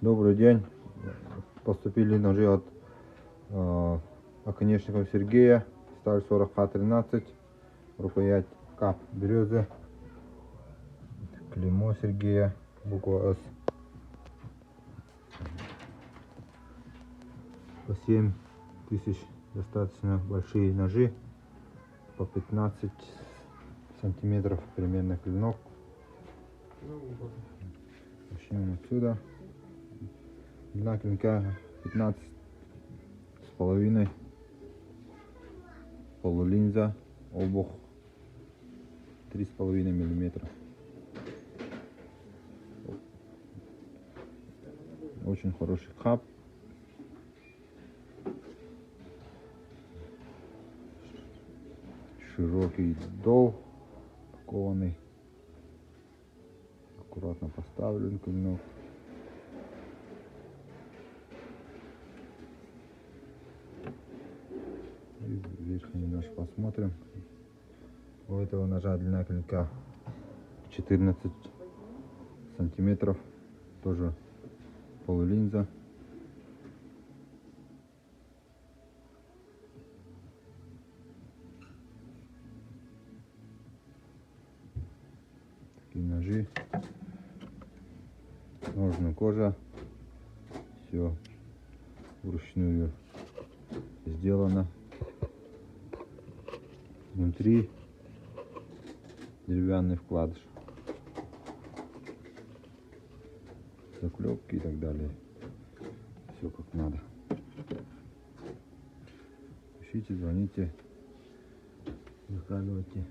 Добрый день. Поступили ножи от оконечников Сергея. Сталь 40Х13. Рукоять кап березы. Клеймо Сергея. Буква С. По 7000 достаточно большие ножи. По 15 сантиметров примерно клинок. Начнем отсюда. Длина клинка 15,5. Полулинза. Обух 3,5 миллиметра. Очень хороший хаб. Широкий дол, кованый. Аккуратно поставлен клинок. И верхний нож посмотрим. У этого ножа длина клинка 14 сантиметров. Тоже полулинза. Такие ножи. Ножная кожа. Все вручную сделано. Внутри деревянный вкладыш, заклепки и так далее. Все как надо. Пишите, звоните, заказывайте.